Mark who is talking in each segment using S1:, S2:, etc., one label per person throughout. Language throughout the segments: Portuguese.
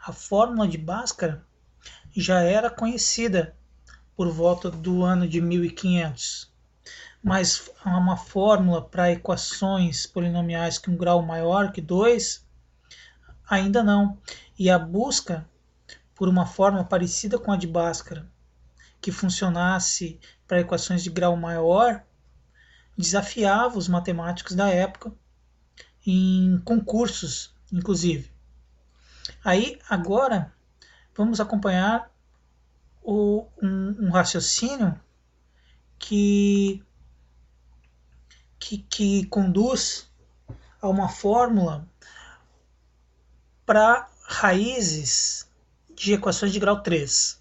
S1: a fórmula de Bhaskara já era conhecida por volta do ano de 1500, mas uma fórmula para equações polinomiais com um grau maior que 2, ainda não. E a busca por uma fórmula parecida com a de Bhaskara, que funcionasse para equações de grau maior, desafiava os matemáticos da época em concursos, inclusive. Aí, agora, vamos acompanhar um raciocínio que conduz a uma fórmula para raízes de equações de grau 3.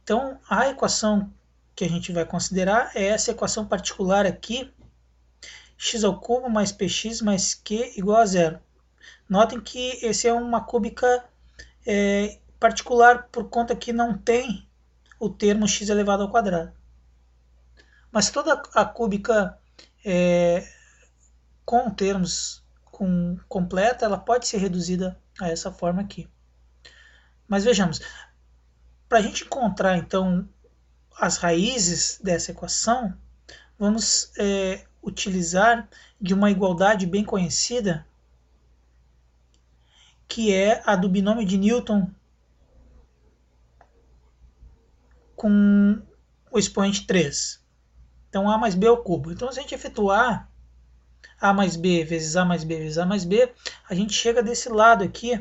S1: Então, a equação que a gente vai considerar é essa equação particular aqui, x² mais px mais q igual a 0. Notem que esse é uma cúbica particular por conta que não tem o termo x elevado ao quadrado. Mas toda a cúbica com termos completa, ela pode ser reduzida a essa forma aqui. Mas vejamos, para a gente encontrar então as raízes dessa equação, vamos utilizar de uma igualdade bem conhecida, que é a do binômio de Newton com o expoente 3. Então, a mais b ao cubo. Então, se a gente efetuar a mais b vezes a mais b vezes a mais b, a gente chega desse lado aqui,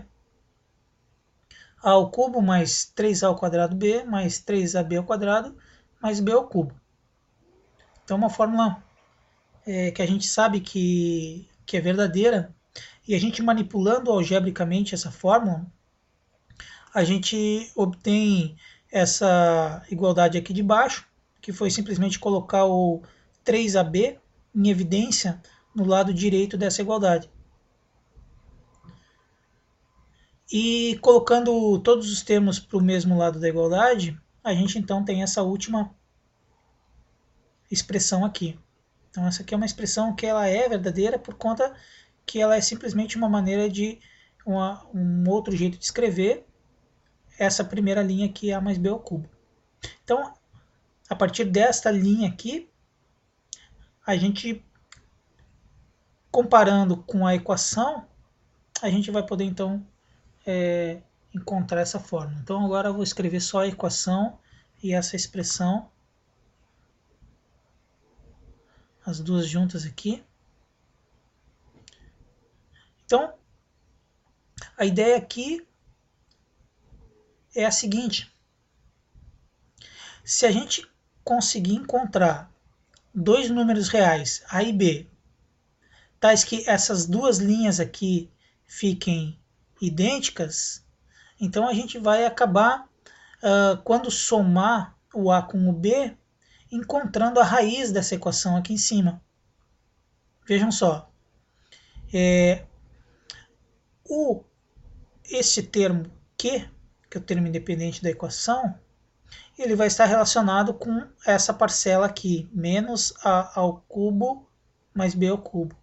S1: a ao cubo mais 3a ao quadrado b mais 3ab ao quadrado mais b ao cubo. Então, uma fórmula que a gente sabe que é verdadeira, e a gente manipulando algebricamente essa fórmula, a gente obtém essa igualdade aqui de baixo, que foi simplesmente colocar o 3ab em evidência no lado direito dessa igualdade. E colocando todos os termos para o mesmo lado da igualdade, a gente então tem essa última expressão aqui. Então essa aqui é uma expressão que ela é verdadeira por conta que ela é simplesmente uma maneira de um outro jeito de escrever essa primeira linha aqui, a mais b ao cubo. Então, a partir desta linha aqui, a gente, comparando com a equação, a gente vai poder então encontrar essa fórmula. Então agora eu vou escrever só a equação e essa expressão, as duas juntas aqui. Então, a ideia aqui é a seguinte: se a gente conseguir encontrar dois números reais, A e B, tais que essas duas linhas aqui fiquem idênticas, então a gente vai acabar, quando somar o A com o B, encontrando a raiz dessa equação aqui em cima. Vejam só. Este termo Q, que é o termo independente da equação, ele vai estar relacionado com essa parcela aqui, menos A ao cubo mais B ao cubo.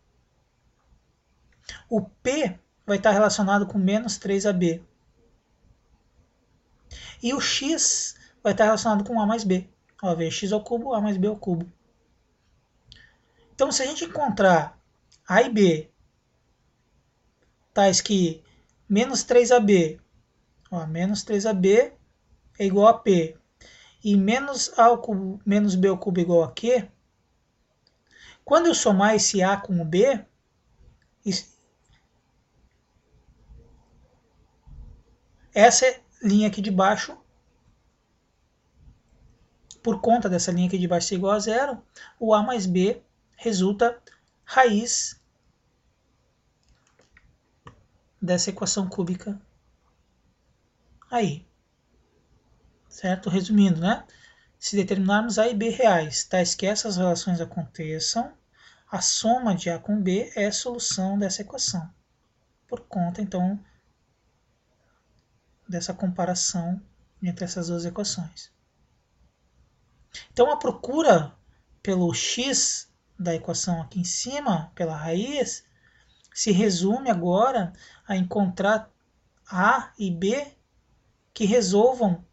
S1: O P vai estar relacionado com menos 3AB. E o X vai estar relacionado com A mais B. Ó, veio X ao cubo, A mais B ao cubo. Então, se a gente encontrar A e B tais que menos 3AB, ó, menos 3AB é igual a P, e menos A ao cubo menos B ao cubo é igual a Q, quando eu somar esse A com o B, essa linha aqui de baixo, por conta dessa linha aqui de baixo ser igual a zero, o A mais B resulta raiz dessa equação cúbica aí. Certo? Resumindo, né? Se determinarmos A e B reais, tais que essas relações aconteçam, a soma de A com B é a solução dessa equação. Por conta, então, dessa comparação entre essas duas equações. Então, a procura pelo x da equação aqui em cima, pela raiz, se resume agora a encontrar A e B que resolvam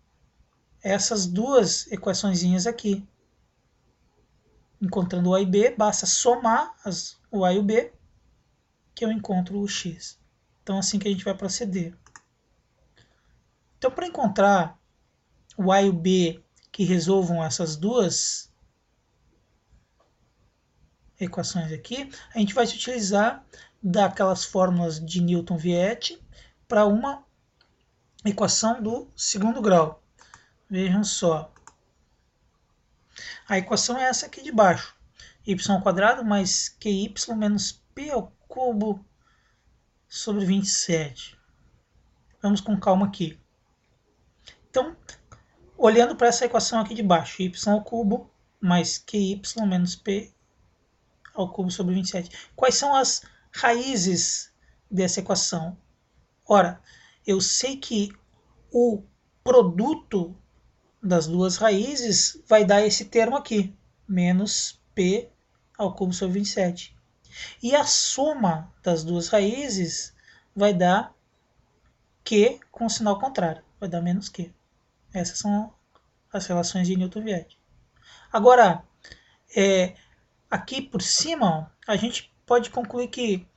S1: essas duas equaçõezinhas aqui. Encontrando o A e B, basta somar o A e o B, que eu encontro o X. Então, assim que a gente vai proceder. Então, para encontrar o A e o B que resolvam essas duas equações aqui, a gente vai se utilizar daquelas fórmulas de Newton-Viette para uma equação do segundo grau. Vejam só. A equação é essa aqui de baixo. Y² mais QY menos P ao cubo sobre 27. Vamos com calma aqui. Então, olhando para essa equação aqui de baixo, y ao cubo mais QY menos P ao cubo sobre 27. Quais são as raízes dessa equação? Ora, eu sei que o produto das duas raízes vai dar esse termo aqui, menos P ao cubo sobre 27. E a soma das duas raízes vai dar Q com sinal contrário, vai dar menos Q. Essas são as relações de Newton-Viette. Agora, aqui por cima, a gente pode concluir que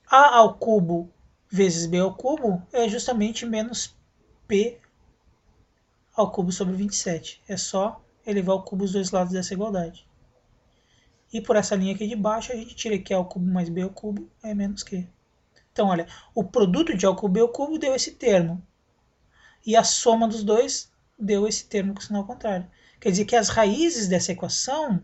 S1: A ao cubo vezes B ao cubo é justamente menos P ao cubo sobre 27. É só elevar ao cubo os dois lados dessa igualdade. E por essa linha aqui de baixo, a gente tira Q ao cubo mais B ao cubo é menos Q. Então, olha, o produto de A ao cubo e B ao cubo deu esse termo. E a soma dos dois deu esse termo com sinal contrário. Quer dizer que as raízes dessa equação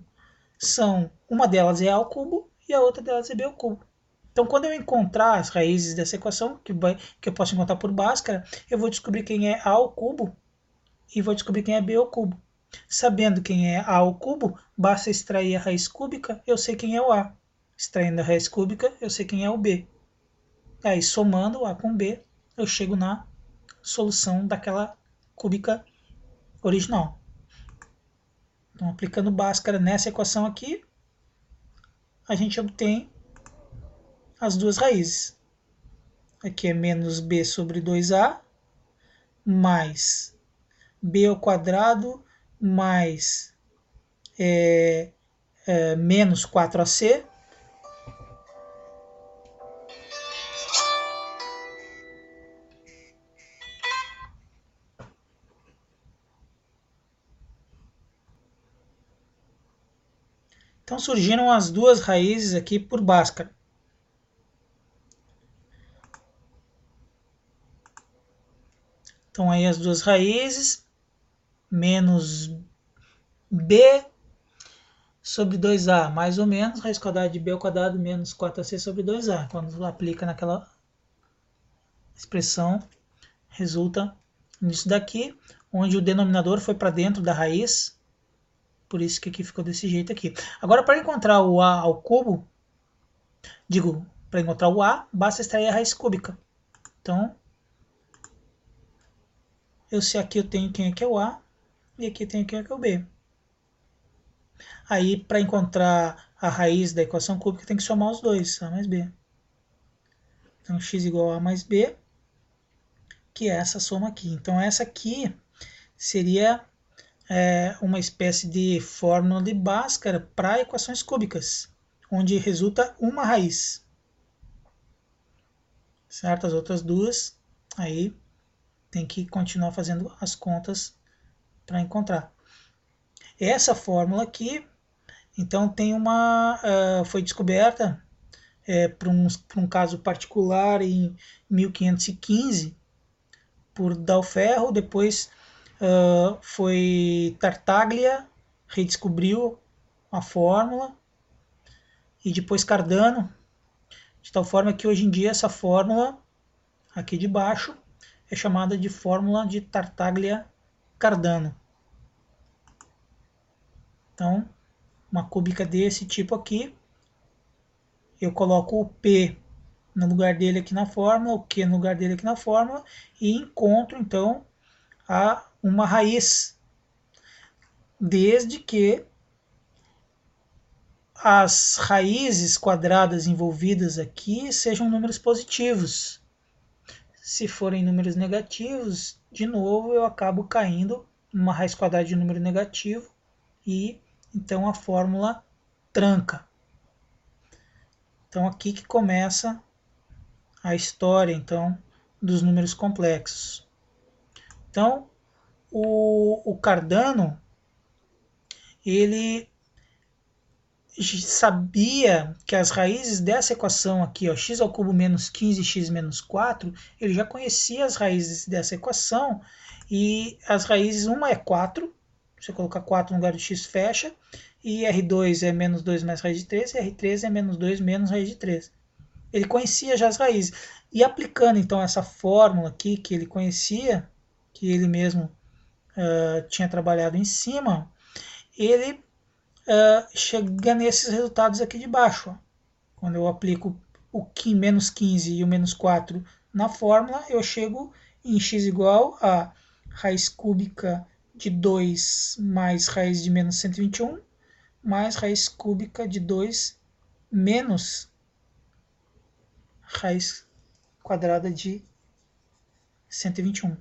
S1: são, uma delas é A ao cubo e a outra delas é B ao cubo. Então, quando eu encontrar as raízes dessa equação, que eu posso encontrar por Bhaskara, eu vou descobrir quem é A ao cubo e vou descobrir quem é B ao cubo. Sabendo quem é A ao cubo, basta extrair a raiz cúbica, eu sei quem é o A. Extraindo a raiz cúbica, eu sei quem é o B. Aí, somando o A com B, eu chego na solução daquela cúbica original. Então, aplicando Bhaskara nessa equação aqui, a gente obtém as duas raízes. Aqui é menos B sobre 2A, mais B ao quadrado, mais menos 4AC, então surgiram as duas raízes aqui por Bhaskara. Então aí as duas raízes, menos B sobre 2A, mais ou menos, raiz quadrada de B ao quadrado menos 4AC sobre 2A. Quando aplica naquela expressão, resulta nisso daqui, onde o denominador foi para dentro da raiz, por isso que aqui ficou desse jeito aqui. Agora, para encontrar o A ao cubo, para encontrar o A, basta extrair a raiz cúbica. Então, aqui eu tenho quem é que é o A, e aqui eu tenho quem é que é o B. Aí, para encontrar a raiz da equação cúbica, tem que somar os dois, A mais B. Então, x igual a mais B, que é essa soma aqui. Então, essa aqui seria uma espécie de fórmula de Bhaskara para equações cúbicas, onde resulta uma raiz. Certo? As outras duas, aí tem que continuar fazendo as contas para encontrar. Essa fórmula aqui, então, tem foi descoberta para um caso particular em 1515 por Dalferro, depois foi Tartaglia, redescobriu a fórmula, e depois Cardano, de tal forma que hoje em dia essa fórmula, aqui de baixo, é chamada de fórmula de Tartaglia-Cardano. Então, uma cúbica desse tipo aqui, eu coloco o P no lugar dele aqui na fórmula, o Q no lugar dele aqui na fórmula, e encontro, então, uma raiz, desde que as raízes quadradas envolvidas aqui sejam números positivos. se forem números negativos, de novo eu acabo caindo numa raiz quadrada de número negativo e então a fórmula tranca. Então aqui que começa a história então dos números complexos. Então o Cardano ele sabia que as raízes dessa equação aqui, ó, x ao cubo menos 15, x menos 4, ele já conhecia as raízes dessa equação, e as raízes, uma é 4, você colocar 4 no lugar de x fecha, e R2 é menos 2 mais raiz de 3, e R3 é menos 2 menos raiz de 3. Ele conhecia já as raízes. E aplicando então essa fórmula aqui que ele conhecia, que ele mesmo tinha trabalhado em cima, ele chega nesses resultados aqui de baixo. Ó. Quando eu aplico o menos 15 e o menos 4 na fórmula, eu chego em x igual a raiz cúbica de 2 mais raiz de menos 121, mais raiz cúbica de 2 menos raiz quadrada de 121.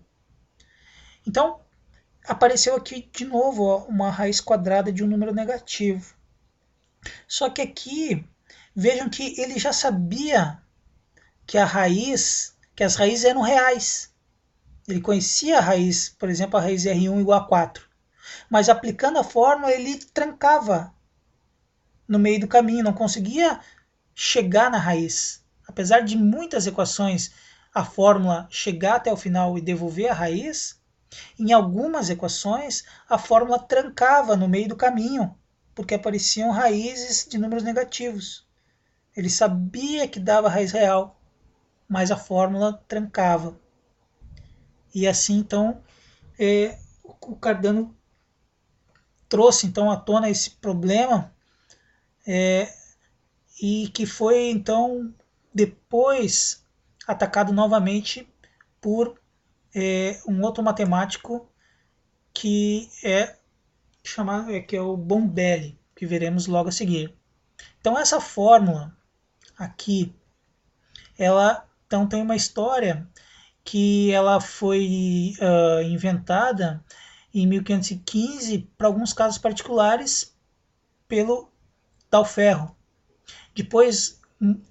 S1: Então, apareceu aqui de novo ó, uma raiz quadrada de um número negativo. Só que aqui, vejam que ele já sabia que as raízes eram reais. Ele conhecia a raiz, por exemplo, a raiz R1 igual a 4. Mas aplicando a fórmula, ele trancava no meio do caminho, não conseguia chegar na raiz. Apesar de muitas equações, a fórmula chegar até o final e devolver a raiz, em algumas equações, a fórmula trancava no meio do caminho, porque apareciam raízes de números negativos. Ele sabia que dava raiz real, mas a fórmula trancava. E assim, então, o Cardano trouxe então à tona esse problema e que foi então depois atacado novamente por um outro matemático que é que é o Bombelli, que veremos logo a seguir. Então essa fórmula aqui, ela então tem uma história que ela foi inventada em 1515 para alguns casos particulares pelo Dalferro. Depois,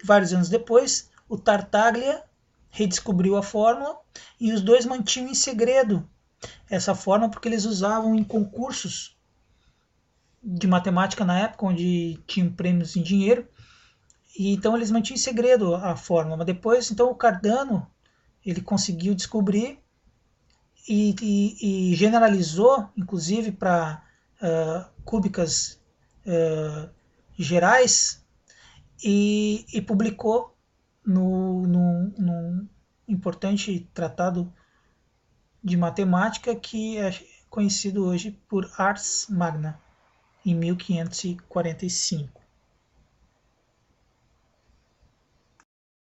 S1: vários anos depois, o Tartaglia redescobriu a fórmula e os dois mantinham em segredo essa fórmula porque eles usavam em concursos de matemática na época, onde tinham prêmios em dinheiro, e então eles mantinham em segredo a fórmula. Mas depois, então, o Cardano ele conseguiu descobrir e generalizou, inclusive para cúbicas gerais, e publicou num importante tratado de matemática que é conhecido hoje por Ars Magna, em 1545.